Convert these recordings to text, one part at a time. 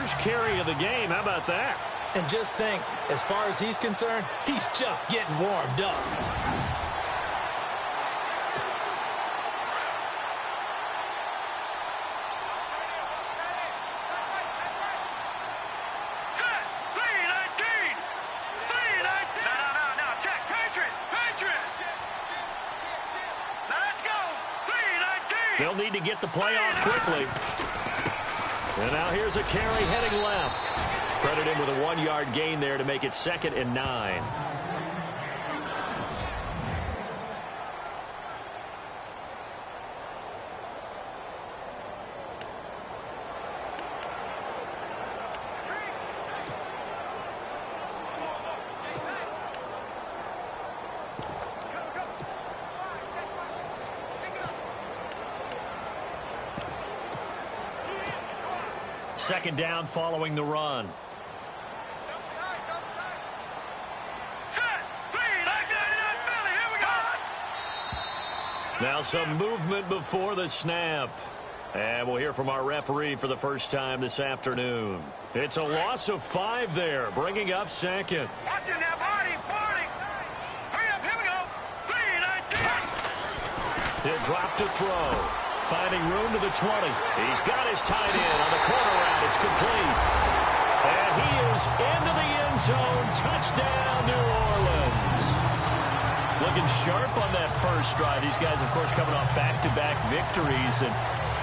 first carry of the game. How about that? And just think, as far as he's concerned, he's just getting warmed up. They'll need to get the play off quickly. And now here's a carry heading left. Credit him with a 1-yard gain there to make it 2nd and 9. Second down following the run. Now some movement before the snap. And we'll hear from our referee for the first time this afternoon. It's a loss of 5 there, bringing up 2nd. Watch it now, Marty. Hurry up, here we go. 3, 19. He'll drop to throw. Finding room to the 20. He's got his tight end on the corner route. It's complete. And he is into the end zone. Touchdown, New Orleans. Looking sharp on that first drive. These guys, of course, coming off back-to-back victories. And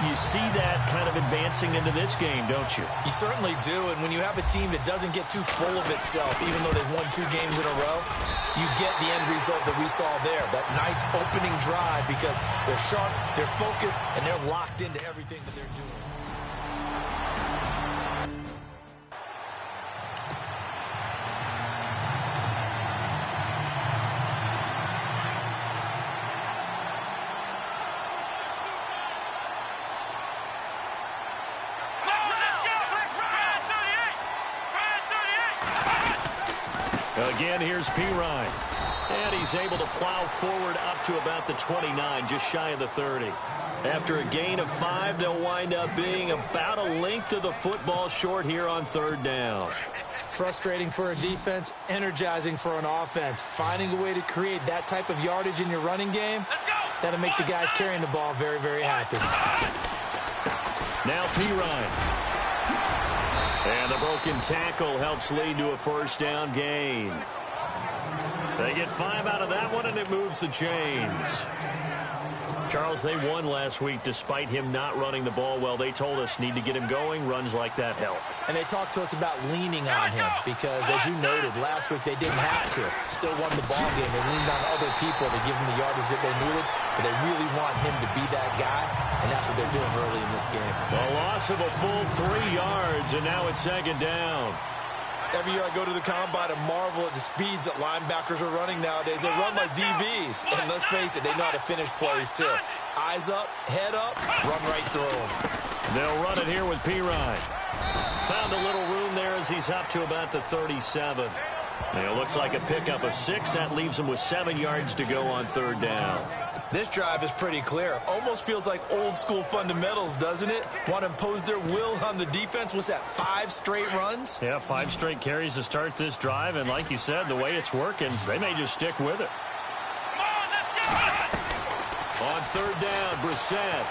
you see that kind of advancing into this game, don't you? You certainly do. And when you have a team that doesn't get too full of itself, even though they've won 2 games in a row, you get the end result that we saw there. That nice opening drive because they're sharp, they're focused, and they're locked into everything that they're doing. Again, here's Pirine. And he's able to plow forward up to about the 29, just shy of the 30. After a gain of 5, they'll wind up being about a length of the football short here on 3rd down. Frustrating for a defense, energizing for an offense. Finding a way to create that type of yardage in your running game, that'll make the guys carrying the ball very, very happy. Now Pirine. And the broken tackle helps lead to a 1st down gain. They get 5 out of that one, and it moves the chains. Charles, they won last week despite him not running the ball well. They told us need to get him going. Runs like that help. And they talked to us about leaning on him because, as you noted, last week they didn't have to. Still won the ball game. They leaned on other people to give them the yardage that they needed, but they really want him to be that guy, and that's what they're doing early in this game. A loss of a full 3 yards, and now it's 2nd down. Every year I go to the combine and marvel at the speeds that linebackers are running nowadays. They run like DBs. And let's face it, they know how to finish plays too. Eyes up, head up, run right through them. They'll run it here with Pirine. Found a little room there as he's up to about the 37. It looks like a pickup of 6. That leaves him with 7 yards to go on 3rd down. This drive is pretty clear. Almost feels like old school fundamentals, doesn't it? Want to impose their will on the defense. Was that 5 straight runs? Yeah, 5 straight carries to start this drive. And like you said, the way it's working, they may just stick with it. On 3rd down, Brissett.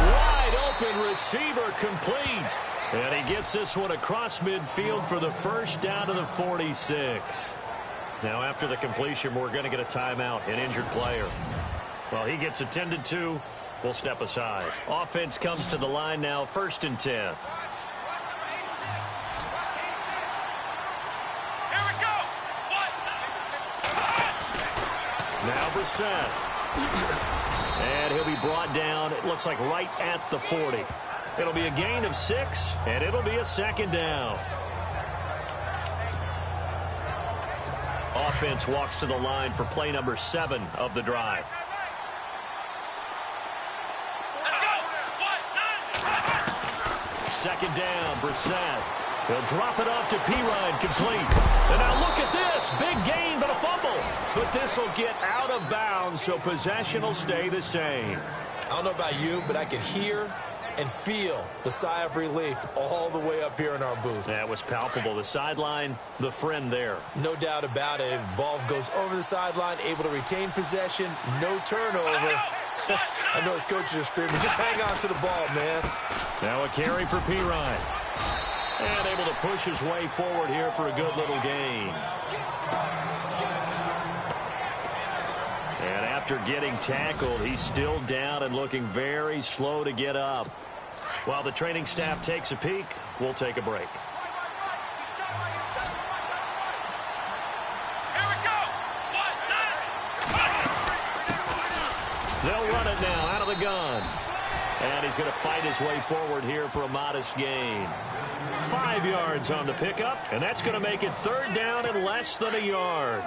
Wide open receiver complete. And he gets this one across midfield for the 1st down to the 46. Now, after the completion, we're going to get a timeout, an injured player. Well, he gets attended to. We'll step aside. Offense comes to the line now, 1st and 10. Here we go. Now Brissett. And he'll be brought down, it looks like right at the 40. It'll be a gain of 6, and it'll be a 2nd down. Offense walks to the line for play number 7 of the drive. Second down, Brissett. They'll drop it off to Pirine, complete. And now look at this. Big gain, but a fumble. But this will get out of bounds, so possession will stay the same. I don't know about you, but I could hear and feel the sigh of relief all the way up here in our booth. That was palpable. The sideline, the friend there. No doubt about it. Ball goes over the sideline, able to retain possession, no turnover. I know his coaches are screaming, just hang on to the ball, man. Now a carry for Pirine. And able to push his way forward here for a good little gain. And after getting tackled, he's still down and looking very slow to get up. While the training staff takes a peek, we'll take a break. They'll run it now out of the gun. And he's going to fight his way forward here for a modest gain. 5 yards on the pickup, and that's going to make it third down and less than a yard.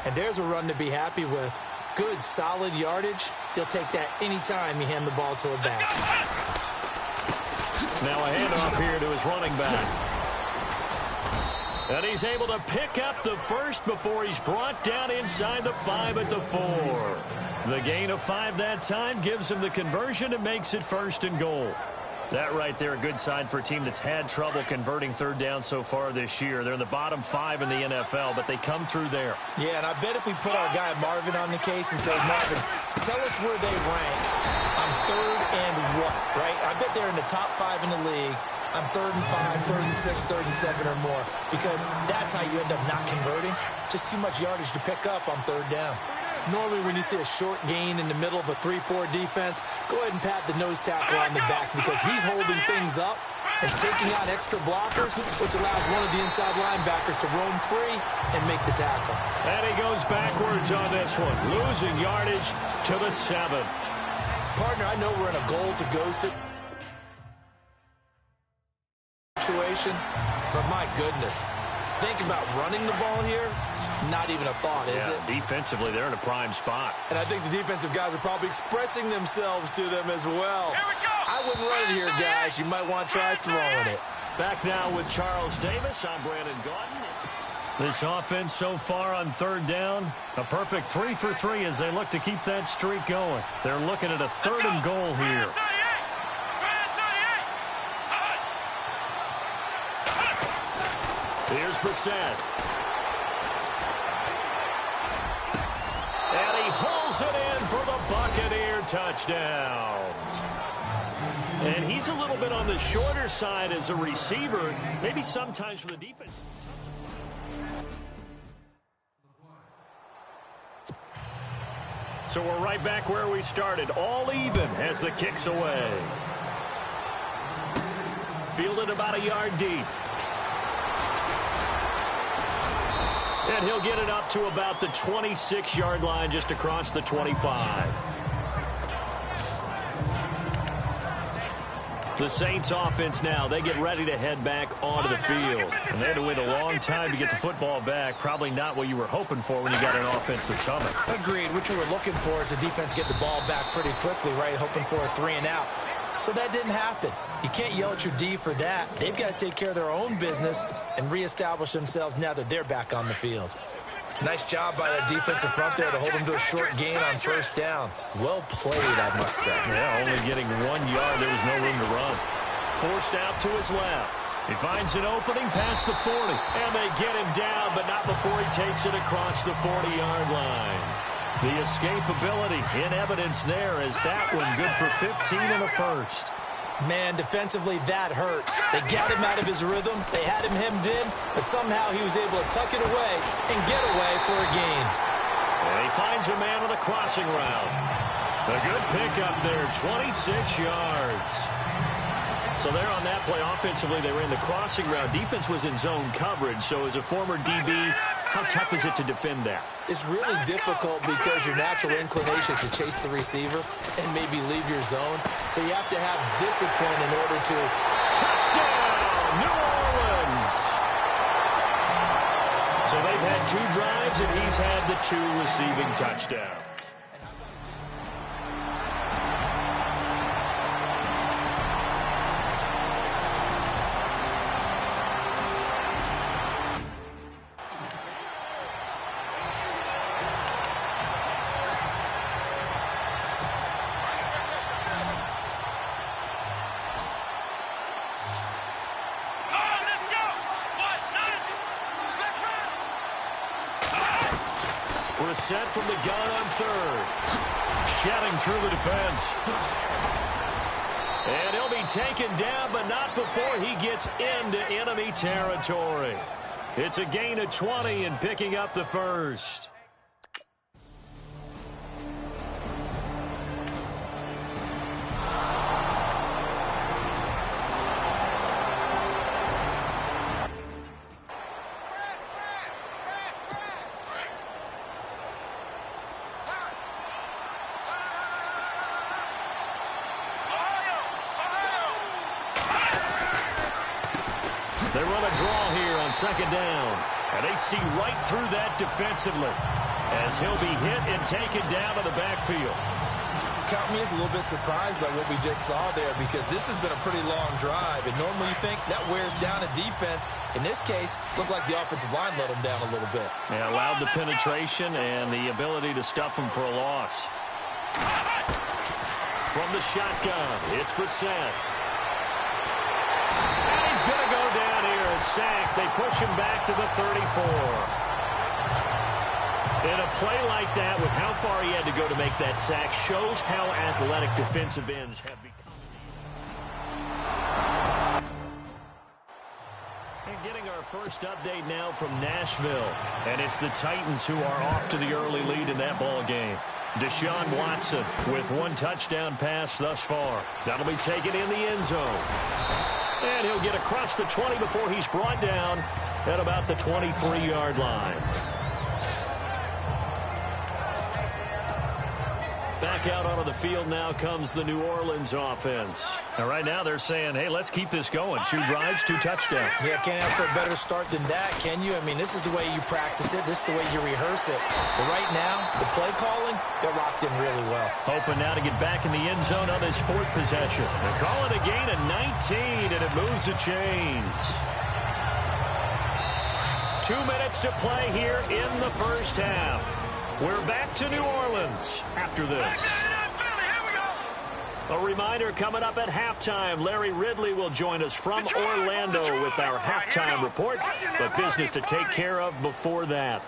And there's a run to be happy with. Good, solid yardage. He'll take that anytime you hand the ball to a back. Now a handoff here to his running back. And he's able to pick up the first before he's brought down inside the 5 at the 4. The gain of 5 that time gives him the conversion and makes it first and goal. That right there, a good sign for a team that's had trouble converting third down so far this year. They're in the bottom 5 in the NFL, but they come through there. Yeah, and I bet if we put our guy Marvin on the case and say, Marvin, tell us where they rank on third and what, right? I bet they're in the top 5 in the league on 3rd and 5, 3rd and 6, 3rd and 7 or more, because that's how you end up not converting. Just too much yardage to pick up on third down. Normally, when you see a short gain in the middle of a 3-4 defense, go ahead and pat the nose tackle on the back because he's holding things up and taking out extra blockers, which allows one of the inside linebackers to roam free and make the tackle. And he goes backwards on this one, losing yardage to the 7. Partner, I know we're in a goal-to-go situation, but my goodness, think about running the ball here. Not even a thought, is it? Defensively, they're in a prime spot. And I think the defensive guys are probably expressing themselves to them as well. Here we go. I wouldn't run it here, guys. You might want to try throwing it. Back now with Charles Davis. I'm Brandon Gaudin. This offense so far on third down, a perfect 3 for 3 as they look to keep that streak going. They're looking at a 3rd and goal here. Here's Brissett. And he hauls it in for the Buccaneer touchdown. And he's a little bit on the shorter side as a receiver, maybe sometimes for the defense. So we're right back where we started, all even as the kick's away. Fielded about a yard deep. And he'll get it up to about the 26-yard line just across the 25. The Saints offense now, they get ready to head back onto the field. And they had to wait a long time to get the football back. Probably not what you were hoping for when you got an offense that's humming. Agreed. What you were looking for is the defense get the ball back pretty quickly, right? Hoping for a 3 and out. So that didn't happen. You can't yell at your D for that. They've got to take care of their own business and reestablish themselves now that they're back on the field. Nice job by that defensive front there to hold them to a short gain on first down. Well played, I must say. Yeah, only getting 1 yard. There was no room to run. Forced out to his left. He finds an opening past the 40. And they get him down, but not before he takes it across the 40-yard line. The escapability in evidence there as that one good for 15 and a first. Man, defensively, that hurts. They got him out of his rhythm. They had him hemmed in, but somehow he was able to tuck it away and get away for a gain. And he finds a man on a crossing route. A good pickup there, 26 yards. So there on that play, offensively, they ran the crossing route. Defense was in zone coverage, so as a former DB, how tough is it to defend that? It's really difficult because your natural inclination is to chase the receiver and maybe leave your zone. So you have to have discipline in order to... Touchdown, New Orleans! So they've had 2 drives, and he's had the 2 receiving touchdowns. to set from the gun on third. Shedding through the defense. And he'll be taken down, but not before he gets into enemy territory. It's a gain of 20 and picking up the first. They run a draw here on second down. And they see right through that defensively as he'll be hit and taken down to the backfield. Count me as a little bit surprised by what we just saw there because this has been a pretty long drive. And normally you think that wears down a defense. In this case, looked like the offensive line let them down a little bit. Yeah, allowed the penetration and the ability to stuff them for a loss. From the shotgun, it's Brissett. He's going to go down here, a sack. They push him back to the 34. In a play like that, with how far he had to go to make that sack, shows how athletic defensive ends have become. And getting our first update now from Nashville. And it's the Titans who are off to the early lead in that ball game. Deshaun Watson with one touchdown pass thus far. That'll be taken in the end zone. And he'll get across the 20 before he's brought down at about the 23-yard line. Back out onto the field now comes the New Orleans offense. And right now they're saying, hey, let's keep this going. 2 drives, 2 touchdowns. Yeah, can't ask for a better start than that, can you? I mean, this is the way you practice it. This is the way you rehearse it. But right now, the play calling, they're locked in really well. Hoping now to get back in the end zone on his 4th possession. They call it a gain of 19, and it moves the chains. 2 minutes to play here in the first half. We're back to New Orleans after this. A reminder coming up at halftime. Larry Ridley will join us from Orlando with our halftime report, but business to take care of before that.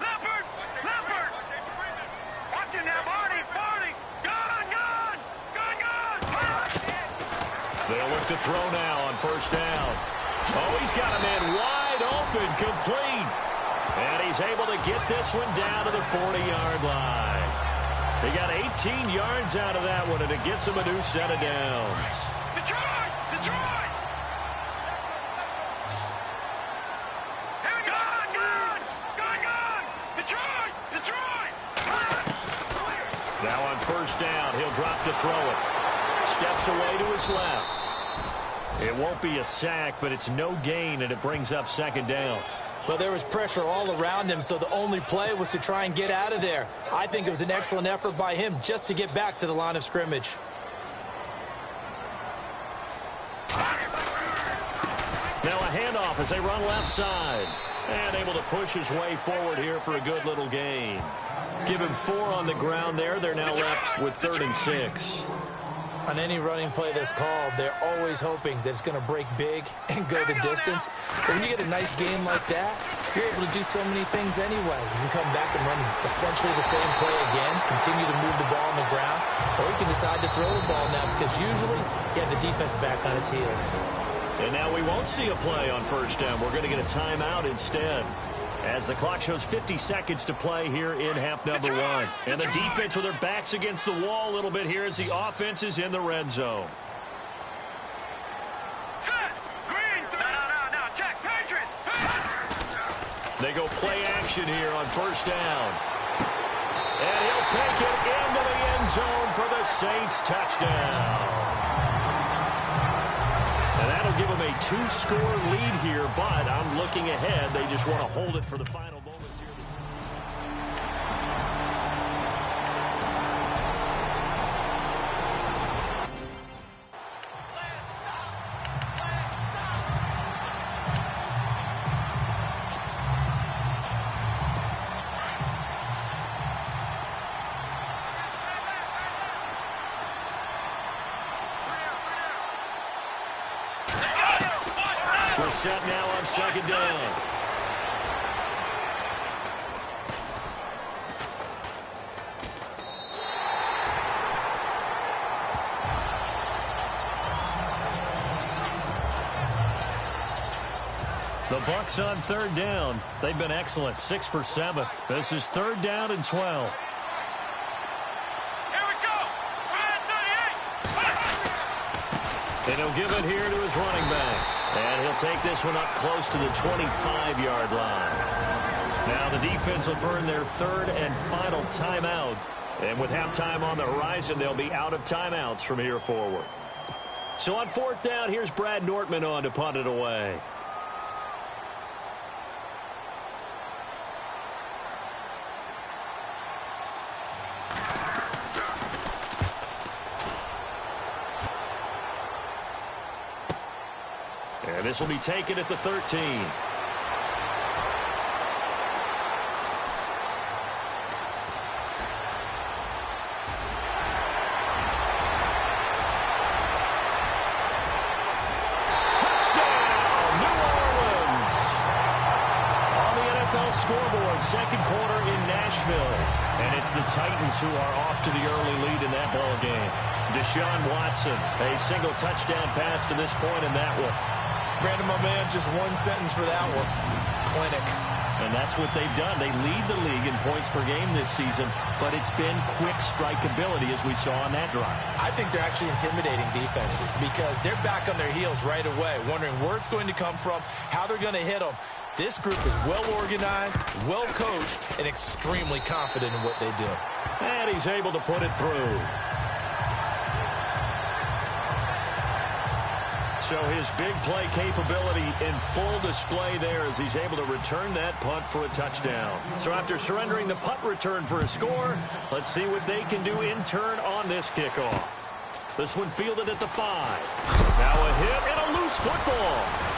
They'll look to throw now on first down. Oh, he's got a man wide open, complete. And he's able to get this one down to the 40-yard line. He got 18 yards out of that one, and it gets him a new set of downs. Detroit! Detroit! Gone! Detroit! Detroit! Now on first down, he'll drop to throw it. Steps away to his left. It won't be a sack, but it's no gain, and it brings up second down. Well, there was pressure all around him, so the only play was to try and get out of there. I think it was an excellent effort by him just to get back to the line of scrimmage. Now a handoff as they run left side. And able to push his way forward here for a good little gain. Give him 4 on the ground there. They're now left with 3rd and 6. On any running play that's called, they're always hoping that it's going to break big and go the distance. But when you get a nice game like that, you're able to do so many things anyway. You can come back and run essentially the same play again, continue to move the ball on the ground, or you can decide to throw the ball now because usually you have the defense back on its heels. And now we won't see a play on first down. We're going to get a timeout instead. As the clock shows 50 seconds to play here in half number 1. And the defense with their backs against the wall a little bit here as the offense is in the red zone. Set! Green! No, Jack, Patriot! They go play action here on first down. And he'll take it into the end zone for the Saints touchdown. And that'll give them a 2-score lead here, but I'm looking ahead. They just want to hold it for the final moments here. We're set now on second down. The Bucs on third down. They've been excellent, 6 for 7. This is third down and 12. Here we go. Ryan 38. And he'll give it here to his running back. And he'll take this one up close to the 25-yard line. Now the defense will burn their third and final timeout. And with halftime on the horizon, they'll be out of timeouts from here forward. So on fourth down, here's Brad Nortman on to punt it away. And this will be taken at the 13. Scoreboard, second quarter in Nashville. And it's the Titans who are off to the early lead in that ball game. Deshaun Watson, a single touchdown pass to this point in that one. Brandon, my man, just one sentence for that one. Clinic. And that's what they've done. They lead the league in points per game this season, but it's been quick strikeability as we saw on that drive. I think they're actually intimidating defenses because they're back on their heels right away, wondering where it's going to come from, how they're going to hit them. This group is well-organized, well-coached, and extremely confident in what they do. And he's able to put it through. So his big play capability in full display there as he's able to return that punt for a touchdown. So after surrendering the punt return for a score, let's see what they can do in turn on this kickoff. This one fielded at the 5. Now a hit and a loose football.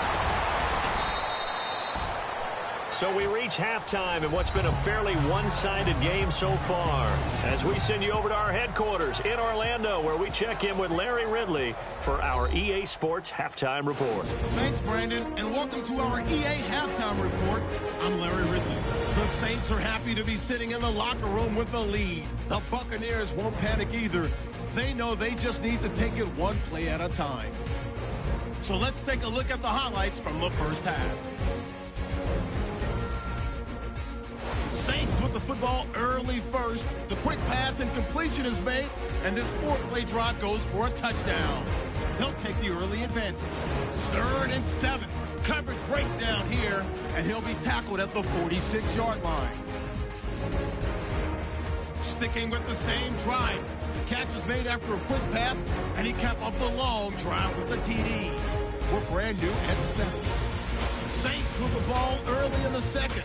So we reach halftime in what's been a fairly one-sided game so far. As we send you over to our headquarters in Orlando, where we check in with Larry Ridley for our EA Sports Halftime Report. Thanks, Brandon, and welcome to our EA Halftime Report. I'm Larry Ridley. The Saints are happy to be sitting in the locker room with the lead. The Buccaneers won't panic either. They know they just need to take it one play at a time. So let's take a look at the highlights from the first half. Saints with the football early first. The quick pass and completion is made, and this 4-play drive goes for a touchdown. They'll take the early advantage. 3rd and 7. Coverage breaks down here, and he'll be tackled at the 46-yard line. Sticking with the same drive. The catch is made after a quick pass, and he capped off the long drive with a TD. We're brand new at 7. The Saints with the ball early in the 2nd.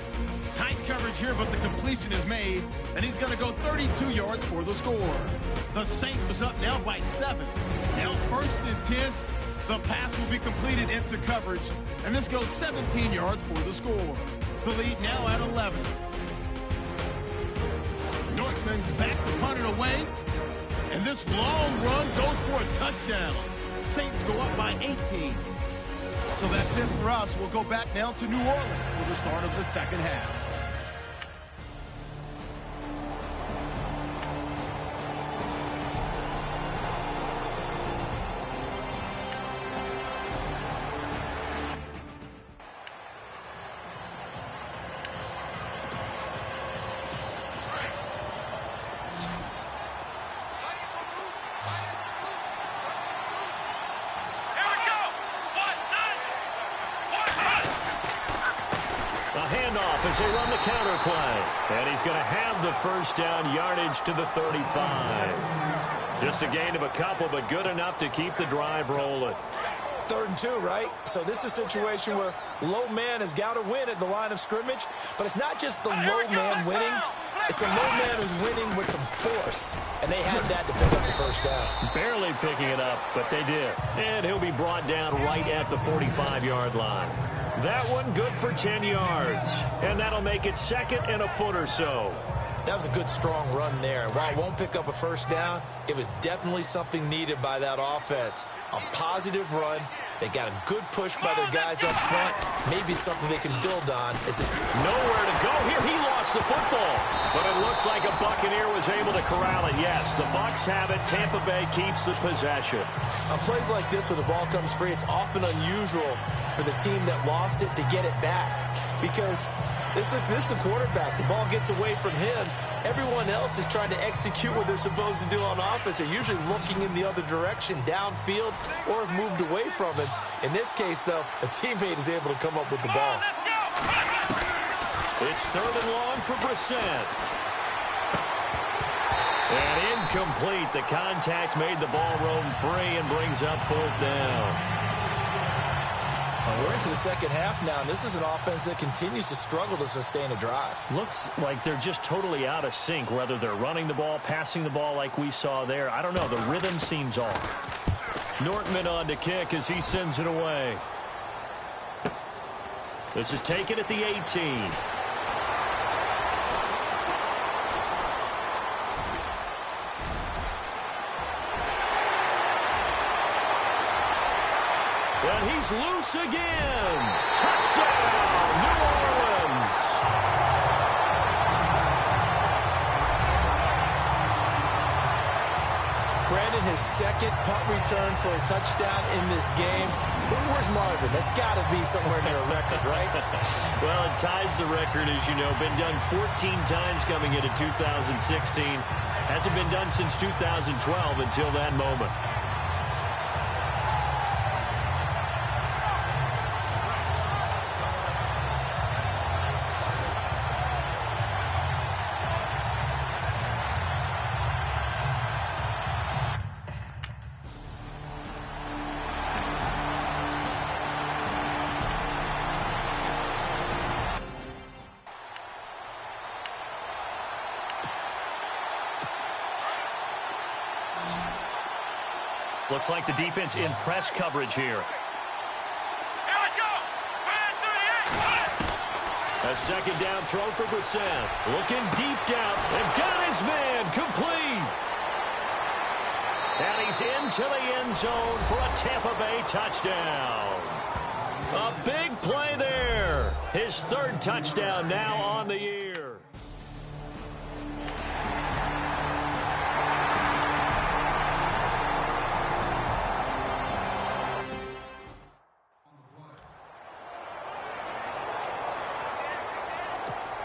Tight coverage here, but the completion is made, and he's going to go 32 yards for the score. The Saints is up now by 7. Now 1st and 10. The pass will be completed into coverage, and this goes 17 yards for the score. The lead now at 11. Northman's back to punt it away, and this long run goes for a touchdown. Saints go up by 18. So that's it for us. We'll go back now to New Orleans for the start of the second half. As they run the counter play. And he's going to have the first down yardage to the 35. Just a gain of a couple, but good enough to keep the drive rolling. 3rd and 2, right? So this is a situation where low man has got to win at the line of scrimmage, but it's not just the low man winning. It's the low man who's winning with some force, and they had that to pick up the first down. Barely picking it up, but they did. And he'll be brought down right at the 45-yard line. That one good for 10 yards. And that'll make it 2nd and a foot or so. That was a good, strong run there. While it won't pick up a first down, it was definitely something needed by that offense. A positive run. They got a good push by their guys up front. Maybe something they can build on. As this nowhere to go here. He lost the football. But it looks like a Buccaneer was able to corral it. Yes, the Bucs have it. Tampa Bay keeps the possession. On plays like this where the ball comes free, it's often unusual for the team that lost it to get it back. Because this is the quarterback. The ball gets away from him. Everyone else is trying to execute what they're supposed to do on offense. They're usually looking in the other direction, downfield, or have moved away from it. In this case, though, a teammate is able to come up with the ball. It's 3rd and long for Brissett. And incomplete. The contact made the ball roam free and brings up 4th down. We're into the second half now, and this is an offense that continues to struggle to sustain a drive. Looks like they're just totally out of sync, whether they're running the ball, passing the ball like we saw there. I don't know. The rhythm seems off. Nortman on to kick as he sends it away. This is taken at the 18. And he's loose again. Touchdown, New Orleans. Brandon, his second punt return for a touchdown in this game. Where's Marvin? That's got to be somewhere near a record, right? Well, it ties the record, as you know. Been done 14 times coming into 2016. Hasn't been done since 2012 until that moment. Looks like the defense in press coverage here. Here we go. A second down throw for Brissett. Looking deep down and got his man complete. And he's into the end zone for a Tampa Bay touchdown. A big play there. His 3rd touchdown now on the year.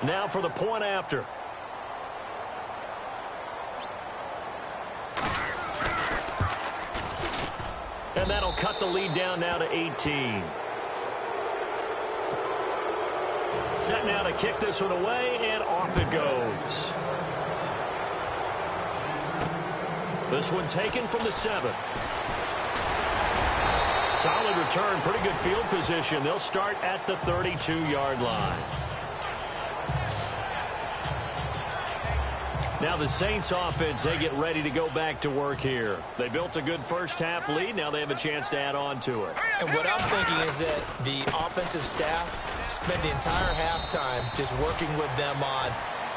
Now for the point after. And that'll cut the lead down now to 18. Set now to kick this one away, and off it goes. This one taken from the 7. Solid return, pretty good field position. They'll start at the 32-yard line. Now the Saints offense, they get ready to go back to work here. They built a good first half lead. Now they have a chance to add on to it. And what I'm thinking is that the offensive staff spent the entire halftime just working with them on,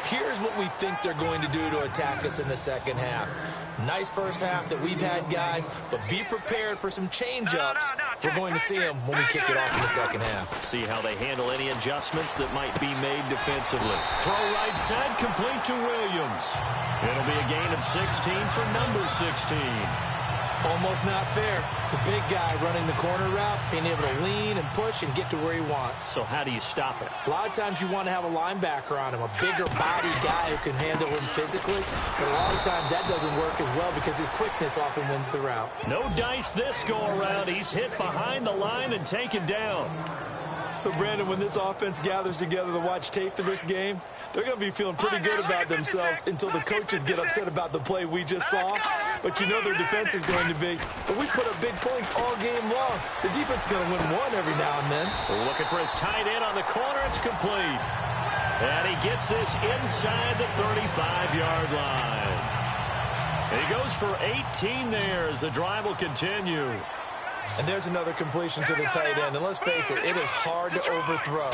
here's what we think they're going to do to attack us in the second half. Nice first half that we've had, guys, but be prepared for some change-ups. We're going to see them when we kick it off in the second half. See how they handle any adjustments that might be made defensively. Throw right side, complete to Williams. It'll be a gain of 16 for number 16. Almost not fair. The big guy running the corner route, being able to lean and push and get to where he wants. So how do you stop it? A lot of times you want to have a linebacker on him, a bigger body guy who can handle him physically. But a lot of times that doesn't work as well because his quickness often wins the route. No dice this go around. He's hit behind the line and taken down. So, Brandon, when this offense gathers together to watch tape for this game, they're going to be feeling pretty good about themselves until the coaches get upset about the play we just saw. But you know their defense is going to be. But we put up big points all game long. The defense is going to win one every now and then. Looking for his tight end on the corner. It's complete. And he gets this inside the 35-yard line. He goes for 18 there as the drive will continue. And there's another completion to the tight end. And let's face it, it is hard to overthrow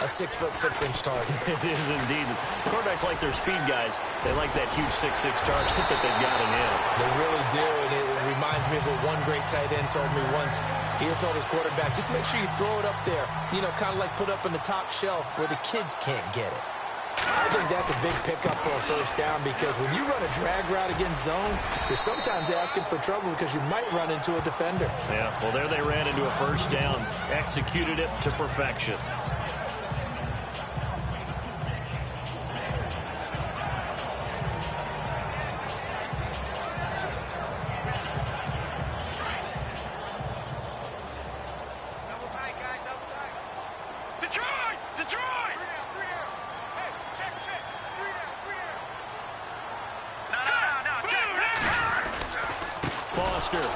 a 6'6" target. It is indeed. Quarterbacks like their speed guys. They like that huge 6'6" target that they've got in him. They really do, and it reminds me of what one great tight end told me once. He had told his quarterback, just make sure you throw it up there, you know, kind of like put up in the top shelf where the kids can't get it. I think that's a big pickup for a first down because when you run a drag route against zone, you're sometimes asking for trouble because you might run into a defender. Yeah, well, there they ran into a first down, executed it to perfection.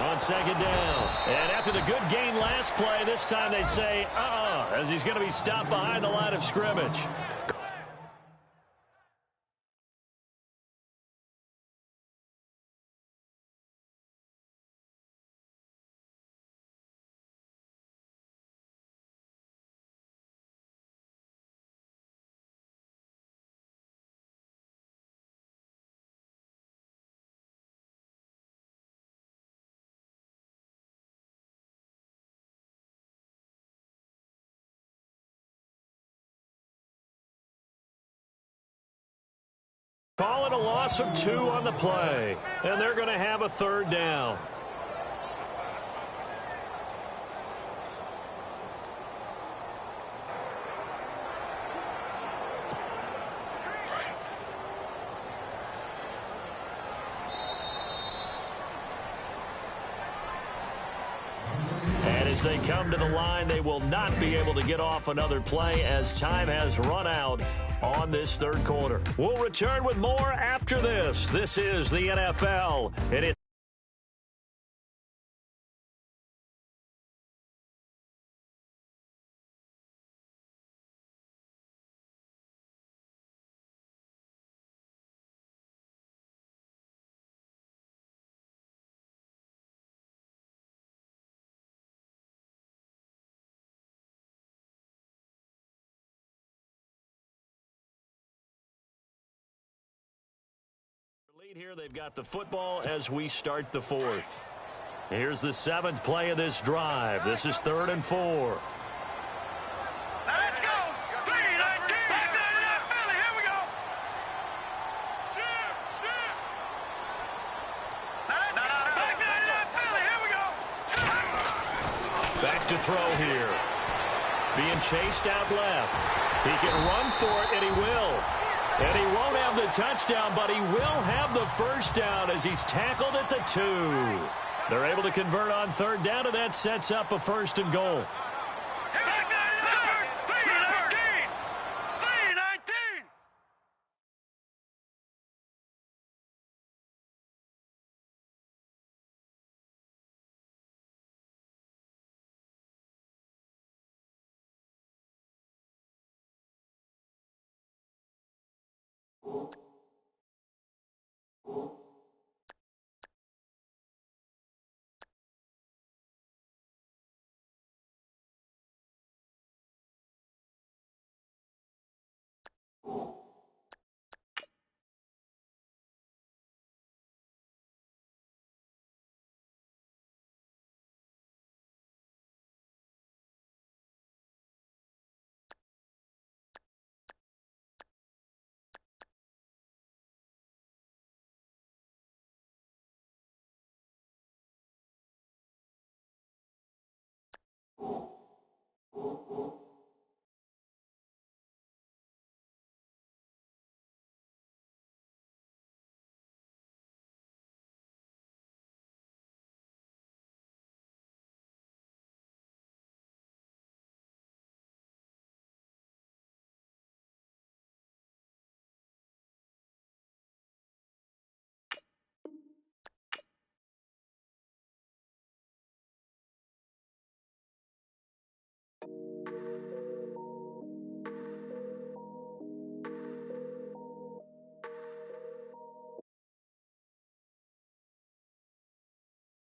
On second down. And after the good gain last play, this time they say, as he's going to be stopped behind the line of scrimmage. Call it a loss of 2 on the play, and they're going to have a third down. And as they come to the line, they will not be able to get off another play as time has run out on this third quarter. We'll return with more after this. This is the NFL, and it's lead here. They've got the football as we start the fourth. Here's the 7th play of this drive. This is 3rd and 4. Let's go. 3-19. Back there in Philly. Here we go. Shoot. Back there in Philly. Here we go. Back to throw here. Being chased out left. He can run for it, and he will. And he won't have the touchdown, but he will have the first down as he's tackled at the 2. They're able to convert on 3rd down, and that sets up a 1st and goal. Back there in 3-19.